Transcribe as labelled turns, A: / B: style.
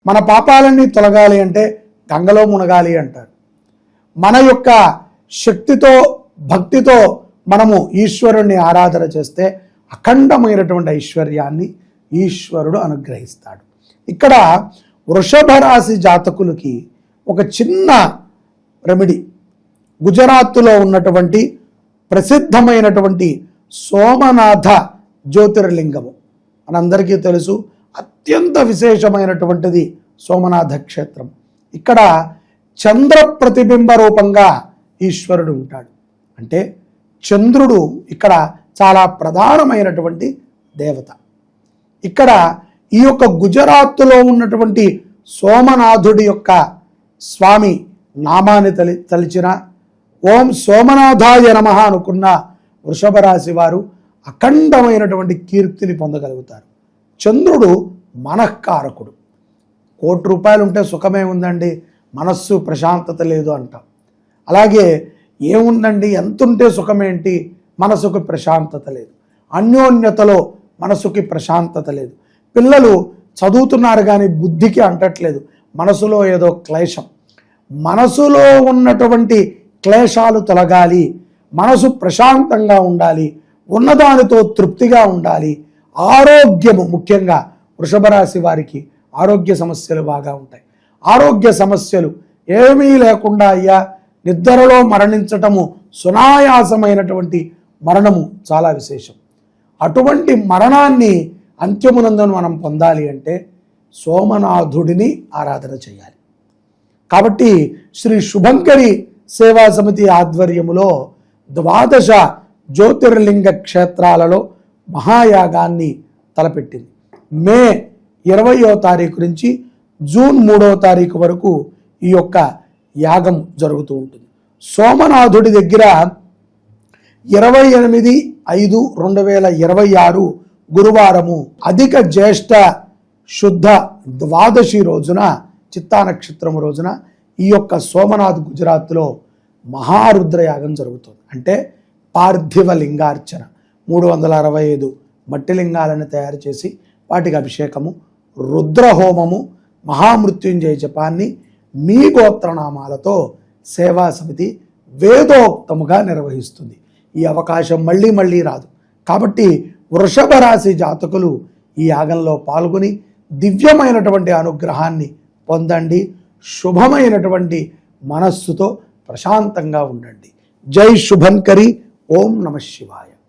A: మన పాపాలన్నీ తొలగాలి అంటే గంగలో మునగాలి అంటారు. మన యొక్క శక్తితో భక్తితో మనము ఈశ్వరుణ్ణి ఆరాధన చేస్తే అఖండమైనటువంటి ఐశ్వర్యాన్ని ఈశ్వరుడు అనుగ్రహిస్తాడు. ఇక్కడ వృషభ రాశి జాతకులకి ఒక చిన్న రెమెడీ, గుజరాత్లో ఉన్నటువంటి ప్రసిద్ధమైనటువంటి సోమనాథ జ్యోతిర్లింగము మనందరికీ తెలుసు, అత్యంత విశేషమైనటువంటిది సోమనాథ క్షేత్రం. ఇక్కడ చంద్ర ప్రతిబింబ రూపంగా ఈశ్వరుడు ఉంటాడు. అంటే చంద్రుడు ఇక్కడ చాలా ప్రధానమైనటువంటి దేవత. ఇక్కడ ఈ యొక్క గుజరాత్లో ఉన్నటువంటి సోమనాథుడి యొక్క స్వామి నామాన్ని తలిచిన ఓం సోమనాథాయ నమః అనుకున్న వృషభ రాశి వారు అఖండమైనటువంటి కీర్తిని పొందగలుగుతారు. చంద్రుడు మనఃకారకుడు. ₹1 ఉంటే సుఖమే ఉందండి, మనస్సు ప్రశాంతత లేదు అంటాం. అలాగే ఏముందండి, ఎంతుంటే సుఖమేంటి, మనసుకు ప్రశాంతత లేదు. అన్యోన్యతలో మనసుకి ప్రశాంతత లేదు. పిల్లలు చదువుతున్నారు కానీ బుద్ధికి అంటట్లేదు, మనసులో ఏదో క్లేశం. మనసులో ఉన్నటువంటి క్లేశాలు తొలగాలి, మనసు ప్రశాంతంగా ఉండాలి, ఉన్నదానితో తృప్తిగా ఉండాలి. ఆరోగ్యము ముఖ్యంగా వృషభ రాశి వారికి ఆరోగ్య సమస్యలు బాగా ఉంటాయి. ఆరోగ్య సమస్యలు ఏమీ లేకుండా అయ్యా నిద్రలో మరణించటము సునాయాసమైనటువంటి మరణము చాలా విశేషం. అటువంటి మరణాన్ని అంత్యమునందును మనం పొందాలి అంటే సోమనాథుడిని ఆరాధన చేయాలి. కాబట్టి శ్రీ శుభంకరి సేవా సమితి ఆధ్వర్యములో 12 జ్యోతిర్లింగ క్షేత్రాలలో మహాయాగాన్ని తలపెట్టింది. మే 20వ తారీఖు నుంచి జూన్ 3వ తారీఖు వరకు ఈ యొక్క యాగం జరుగుతూ ఉంటుంది. సోమనాథుడి దగ్గర 28/5/2026 గురువారము అధిక జ్యేష్ఠ శుద్ధ ద్వాదశి రోజున, చిత్తా నక్షత్రం రోజున ఈ యొక్క సోమనాథ్ గుజరాత్లో మహారుద్రయాగం జరుగుతుంది. అంటే పార్థివ లింగార్చన 365 మట్టి లింగాలను తయారు చేసి వాటికి అభిషేకము, రుద్రహోమము, మహామృత్యుంజయ జపాన్ని మీ గోత్రనామాలతో సేవా సమితి వేదోక్తముగా నిర్వహిస్తుంది. ఈ అవకాశం మళ్ళీ మళ్ళీ రాదు. కాబట్టి వృషభ రాశి జాతకులు ఈ యాగంలో పాల్గొని దివ్యమైనటువంటి అనుగ్రహాన్ని పొందండి. శుభమైనటువంటి మనస్సుతో ప్రశాంతంగా ఉండండి. జై శుభంకరి. ఓం నమః శివాయ.